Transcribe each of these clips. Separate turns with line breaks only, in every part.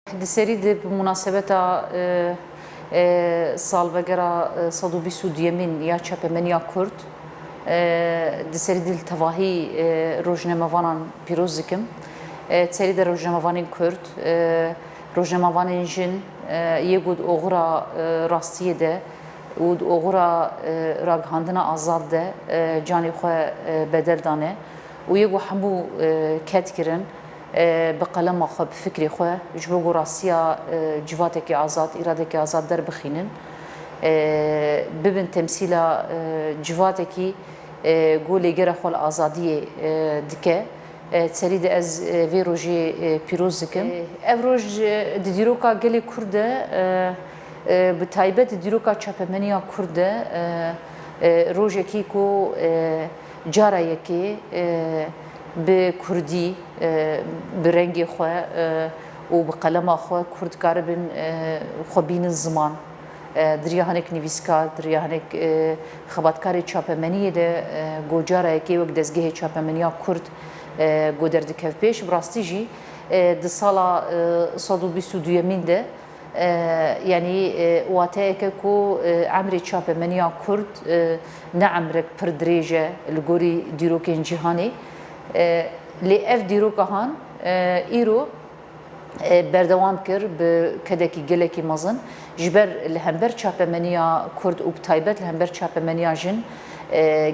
Di de münasebeta salvegera 122 ya çapemeniya Kurd di serî dil tevahî rojnamevanan pîroz dikim. Serî de rojnamevanên Kurd, rojnamevanên jin yê got oxira rastiyê de û oxira ragihandina azad de canê xwe bedel dane û yê got hemû ket kirin bi qelema xwe bi fikrê xwe ji bo rasiya civatekî azad, îradekî azad derbixînin bibin temsîla civatekî golêgera xwe li azadiyê dike. Serî de ez vê rojê pîroz dikim. Ev roj di dîroka gelê Kurd de bi taybet di dîroka çapemeniya Kurd de rojekî ku cara yekê bi Kurdî bi rengê xwe û bi qelema xwe Kurd karibin xwe bînin ziman. Diriya hinek nivîskar, diriya hinek xebatkarê çapemeniyê de got cara yekê wek dezgehê çapemeniya Kurd got derdikev pêş. Bi rastî jî di sala 122 de yani wateyeke ku emrê çapemeniya Kurd ne emrek pir dirêj e li gorî dîrokên cîhanê. Lê ev dîrokahan îro berdewam kir bi kedekî gelekî mezin ji ber li hember çapemeniya Kurd û bi taybet li hember çapemeniya jin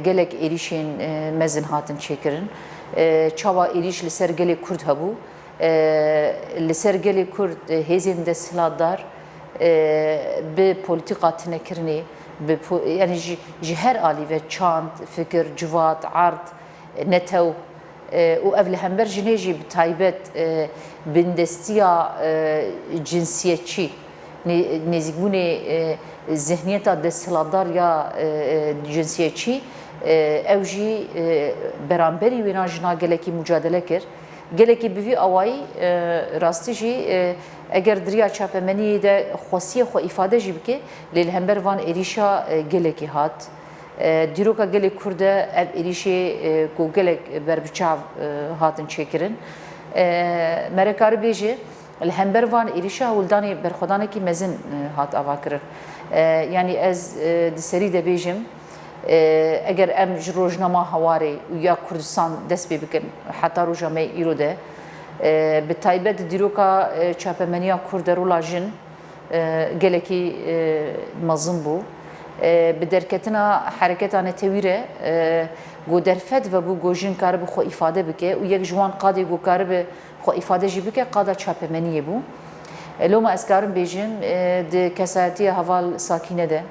gelek êrîşên mezin hatin çêkirin. Çawa êrîş li ser gelê Kurd hebû. Li ser gelê Kurd hêzên desthilatdar bi polîtîqa tinekirinê yani ji her alî ve çand, fikir, civat, ard, netew û ev li hember jinê jî bi taybet bindestiya cinsiyetçî nêzîkbûnê zihniyeta desthilatdar ya cinsiyetçî ew jî beramberî wêna jina gelekî mücadele kir. Gelekî bi vî awayî rastî jî eger diriya çapemeniyê de xwesiyê xwe îfade jî bike lê li hember van êrîşa gelekî hat. Dîroka gelê Kurd de ev êrîşê ku gelek berbiçav hatin çêkirin. Me karî bêje li hember van êrîşa hewldanê berxwedanekî mezin hat ava kirin. Yani ez di serî de bêjim eger em ji rojnama hewarê û ya Kurdistan dest pê bikin heta roja me îro de bi taybet di dîroka çapemeniya Kurd de rola jin gelekî mezin bû. Bi derketina hereketa netewî re got derfet ve bû got jin karibe xwe îfade bike û yek ji wan qadê got karibe xwe îfade jî bike qada çapemeniyê bû. Loma ez karim bêjim di kesayetiya heval sakîne de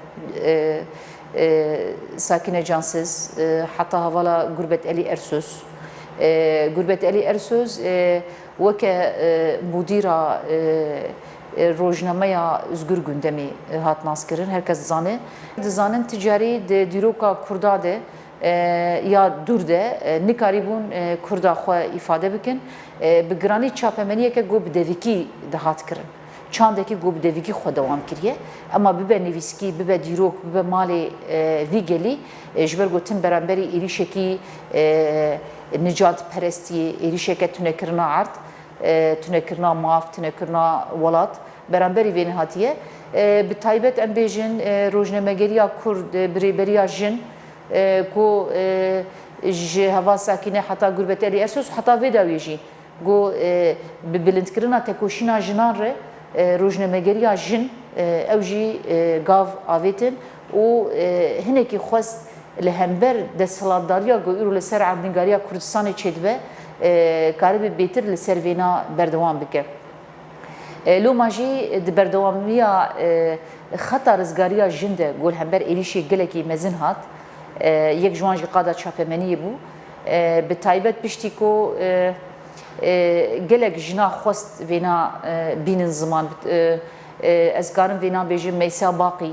Sakine Cansız, hatta havala Gurbet Ali Ersöz. Gurbet Ali Ersöz veke mudira rojnameya Özgür Gündemî hat naskirin. Herkes zane. Dizanin ticari de dîroka Kurda de ya dur de nikarîbûn Kurda xwe îfade bikin. Bi giranî çapemeniyeke got bi devikî de hat kirin. Çandekî got bi devikî xwe dewam kiriye. Ama bibe nivîskî, bibe dîrok, bibe malê vî gelî ji ber gotin beramberî êrîşekî nicatperestiyê, êrîşeke tunekirina erd, tunekirina mav, tunekirina welat beramberî vêne hatiye. Bi taybet em bêjin rojnamegeriya Kurd birêberiya jin ku ji heva sakîne heta Gurbet Ali Ersöz heta vê dawê jî got bi bilindkirina tekoşîna jinan re rojnamegeriya jin ew jî gav avêtin û hinekî xwest li hember desthilatdariya got îro li ser evnîgariya Kurdistanê çêdibe karibe bêtir li ser vêna berdewam bike. Loma jî di berdewamiya xeta rizgariya jin de got hember êrîşê gelekî mezin hat. Yek ji wan jî qada çapemeniyê bû. Bi taybet piştî ku gelek jina xwest vêna bînin ziman. Ez karim vêna bêjim Meysa Baqî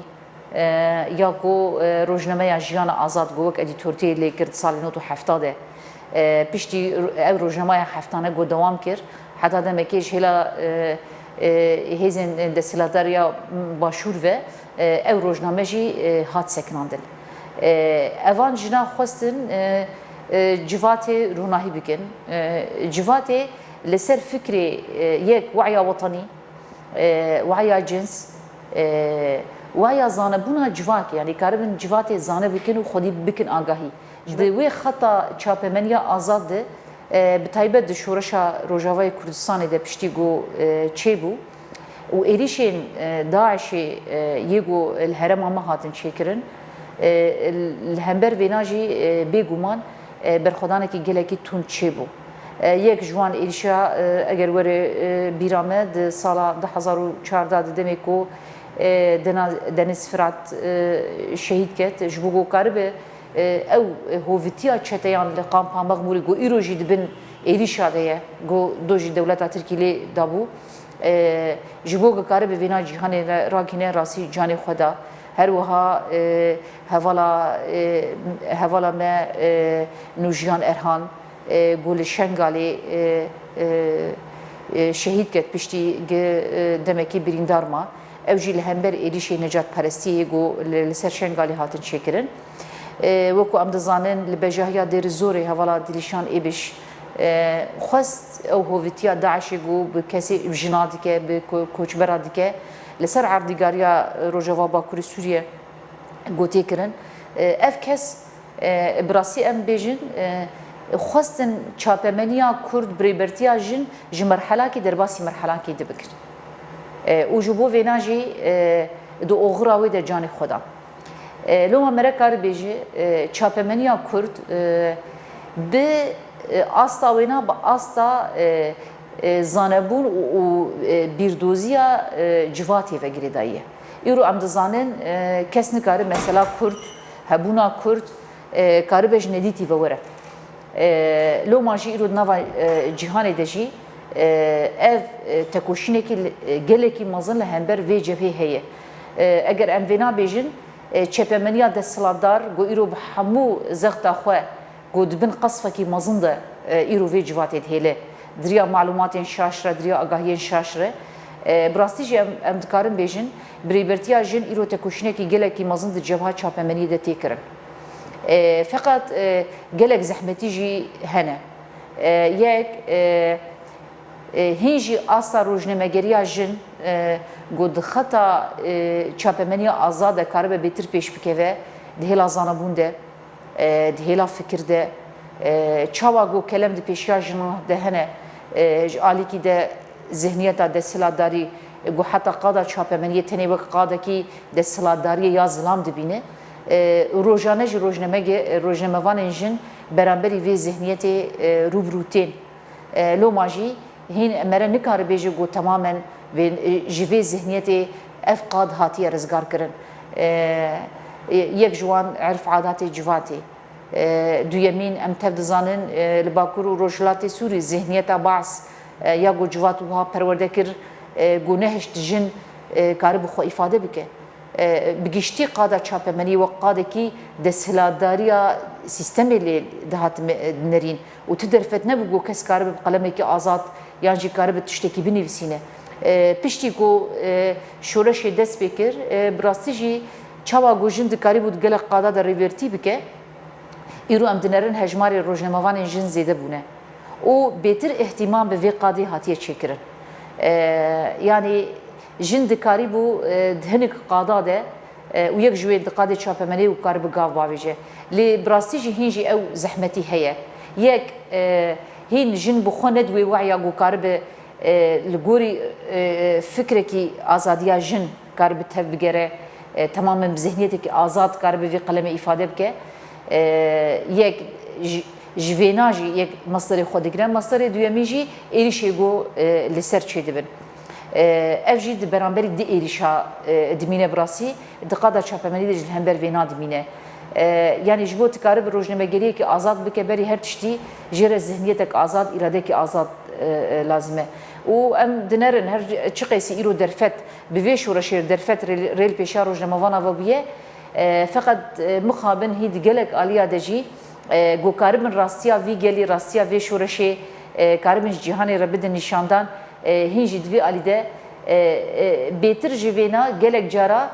ya ku rojnameya jiyana azad got wek edîtortiyê lê kir salê 1970 piştî ev rojnameya heftane got dewam kir. Heta demekê ji hêla hêzên desthilatdariya başûr ve ev rojname jî hat sekinandin. Evan jina xwestin civatê rûnahî bikin. Civatê li ser fikrê yek waya wetanî وعیا جنس وعیا زانبونا جوات یعنی کاربن جوات زانه بکن و خودی بکن آگاهی دوی خطا چاپمنیا آزاد ده بتایبت ده شورشا روجاوای کردستان ده پشتی گو چه بو و ایریشین داعش یگو الهرم همه هاتن چیکرن الهمبر ویناجی بگومان برخدانه کی گله کی تون چه بو یک جوان ایریشا اگر وره بیرامه ده سال 2014 demek o deniz Fırat şehit ket jbugo karbe ev hovitiya çeteyan le kampa mağmuri go iroji dibin erişa deye go doji devleta Türkiye dabu jbugo karbe vina cihane rakine rasi cani khoda her waha hevala me Nujiyan Erhan gol Şengali şehit ket pişti demek ki birindar ma evjil hember erişe necat parestiye go li ser Şengali hatin çekirin وکو ام دزانن لبجاهیا در زوری حوالا دلیشان ایبش خواست او هویتیا داعش گو به کسی جنادی که به کوچبرادی که لسر عردیگاریا روجوا باکوری سوریه گوتی کرن اف کس براسی ام بیجن خواستن چاپمنیا کرد بریبرتیا جن جمرحله کی در باسی مرحله کی دبکر او جبو ویناجی دو اغراوی در جان خدا لو ما کار بیجی چاپمنیا کرد به استا وینا با استا زانبون و بیردوزیا جواتی و گریدایه ایرو ام دزانن کس نکاره مثلا کرد هبونا کرد کار بیج ندیتی و وره لو ماجی ایرو نوا جهان دجی ev tekoşine ki geleki mazın lehember ve cephe heye eğer em vena bejin çepemeniya destladar go iro hamu zexta xwe go dibin qasfaki mazın da iro ve civat hele diriya malumatên şaşre diriya agahiyên şaşre brastî jî em dikarin bêjin birêbertiya jin îro tekoşînekî gelekî mezin di cebha çapemeniyê de tê kirin feqet gelek zehmetî jî hene yek hîn jî asta rojnamegeriya jin got di xeta çapemeniya azad e karibe bêtir pêş bikeve di hêla zanebûn de di hêla fikir de çawa got kelem di pêşiya jinan de hene ji alîkî de zihniyeta desthilatdarî got heta qada çapemeniyê tenê wek qadekî desthilatdariyê ya zilam dibîne rojane ji rojnamevanên jin beramberî vê zihniyetê rûbirû tên loma jî hîn mere nikare bêje got temamen ji vê zihniyetê ev qad hatiye rizgar kirin yek ji wan erf adatê civatê duyemîn em tev dizanin li Bakur û Rojhilatê Sûrî zihniyeta Baas ya got civat wiha perwerde kir got nehişt jin karibû xwe îfade bike bi giştî qada çapemenî wek qadekî desthilatdariya sîstemê lê dihat nerîn û tu derfet nebû got kes karibe bi qalemekî azad yan jî karibe tiştekî binivîsîne piştî got şoreşê dest pê kir bi rastî jî çawa got jin dikarîbû gelek qada de rêvertî bike îro em dinerin hejmarê rojnamevanên jin zêde bûne û bêtir ihtimam bi vê qadê hatiye çêkirin yanî jin dikarîbû di hinek qada de û yek ji wê di qadê çapemenê û karibe gav bavêje lê bi rastî jî hîn jî ew zehmetî heye yek hîn jin bi xwe ne di wê weya got karibe li gorî fikrekî azadiya jin karibe tev bigere tamamen bi zihniyetekî azad karibe vê qelemê îfade bike yek ji vêna jî yek mesterê xwe digirin mesterê duyemî jî êrişê got li ser çê dibin ev jî di beramberî di êrişa dimîne bi rastî di qada çapemenî de ji hember vêna dimîne yani ji bo tikaribe rojnamegeriyekî azad bike berî her tiştî jê re zihniyetek azad îradekî azad lazim e û em dinerin her çi qesî îro derfet bi vê şoreşê derfet rêl pêşiya rojnamevana ve bûye feqet mixabin hî di gelek aliya de jî got karibin rastiya vî gelî rastiya vê şoreşê karibin ji cîhanê re bidin nîşandan hîn jî di vê alî de bêtir ji vêna gelek cara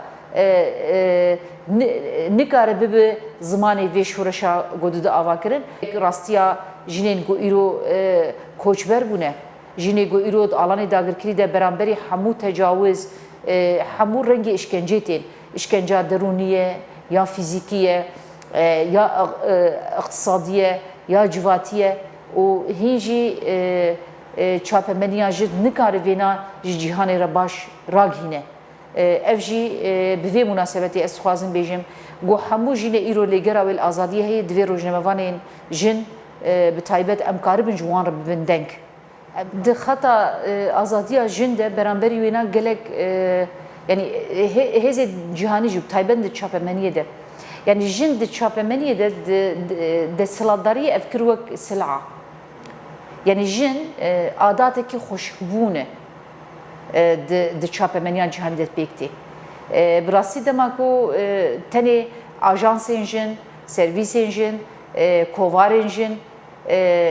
nikare bibe zimanê vê şoreşa got dide ava kirin rastiya jinên got îro koçber bûne jine go îro alanê dagirkirî de beramberi hemû tecawüz hemû rengê işkence tên işkenca derûnî ye ya fîzîkî ye ya iqtisadî ye ya civî ye û hîn jî çapemeniya ji nikare vêna ji cîhanê re baş ragihîne. Ev jî bi vê münasebetê ez dixwazim bêjim got hemû jînê îro lêgera wê azadiyê heye divê rojnamevanên jin bi taybet em karibin ji wan re bibin deng. Di xeta azadiya jin de beramberî wêna gelek yani hêzê cîhanî jî taybet di çapemeniyê de yani jin di çapemeniyê de desthilatdariyê ev kir wek sil'a. Yani jin adatekî xweşikbûn e di çapemeniya cîhanî de pêk tê. Bi rastî dema ku tenê ajansên jin, servîsên jin, kovarên jin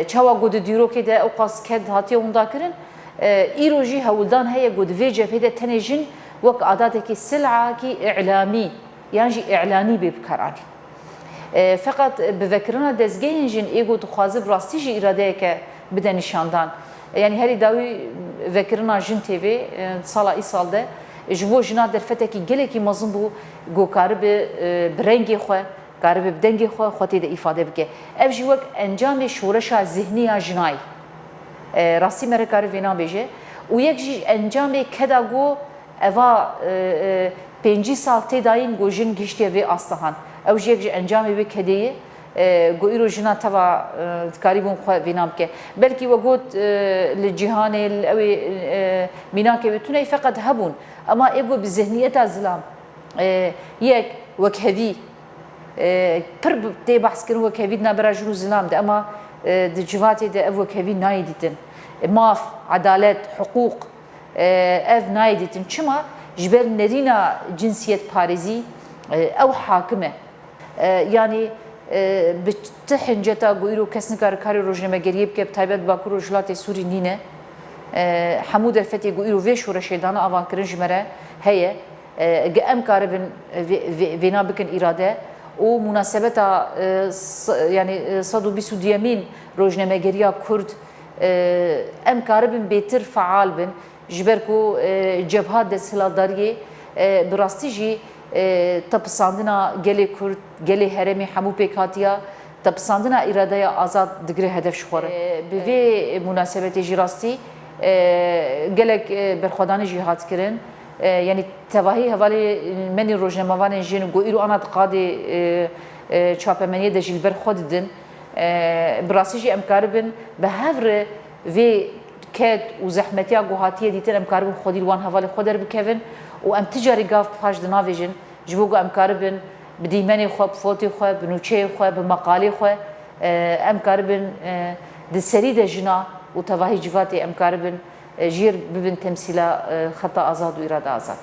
çawa got di dîrokê de ew qas ket hatiye hûnda kirin îro jî hewildan heye got di vê cephê de tenê jin wek adatekî sil'akî i'lamî yan jî i'lanî bê bikaranî. Feqet bi vekirina dezgehên jin êgo dixwaze bi rastî jî îradeyeke bide nîşandan. Yani herî dawî vekirina jin tevê sala îsal de ji bo jina derfetekî gelekî mezin bû got karibe bi rengê xwe karibe bi dengê xwe xwe tê de îfade bike. Ev jî wek encamê şoreşa zihniya jinayî rastî me re karî vê nabêje û yek jî encamê keda got eva 5 sal tê dayîn got jin gihiştiye vê astahan. Ew jî yek ji encamê wê kedeyê got îro jina teva dikarîbûn xwe vê nabike. Belkî we got li cîhanê li ewê mînakê wê tune feqet hebûn ama ê got bi zihniyeta zilam yek wek hevî pir tê behskirin wek hevî nabera jin û zilam de ama di civatê de ev wek hevî nayê dîtin. Maf, adalet, hukûq ev nayê dîtin. Çima ji ber nerîna cinsiyet parêzî ew hakim e. Yani bi ti hinceta got îro kes nikare karê rojnamegeriyê bike bi taybet Bakur û Jilatê Sûrî nîne. Hemû derfetê got îro vê şoreşê dana avankirin ji me re heye. Ge em karibin vêna bikin îrade û münasebeta yani 122 rojnamegeriya Kurd em karibin bêtir feal bin ji ber ku cebha desthilatdariyê bi rastî jî tepsandina gelê Kurd, gelê herêmê hemû pêk hatiya tepsandina îradeya azad digire hedef ji xwe re. Bi vê münasebetê jî rastî gelek berxwedanî jî hat kirin. Yani tevahî hevalê menî rojnamevanên jin got îro ana diqadê çapemeniyê de jî li ber xwe didin. Bi rastî jî em karibin bi hev re vê ket û zehmetiya gohatiyê dîtin em karibin xwedî li wan hevalê xwe derbikevin û em ti carî gav paş di navê jin ji bo ku em karibin bi dîmenê xwe, bi fotê xwe, bi nûçeyê xwe, bi meqalê xwe em karibin di serî de jina û tevahî civatê em karibin jîr bibin temsîla xeta azad û îrade azad.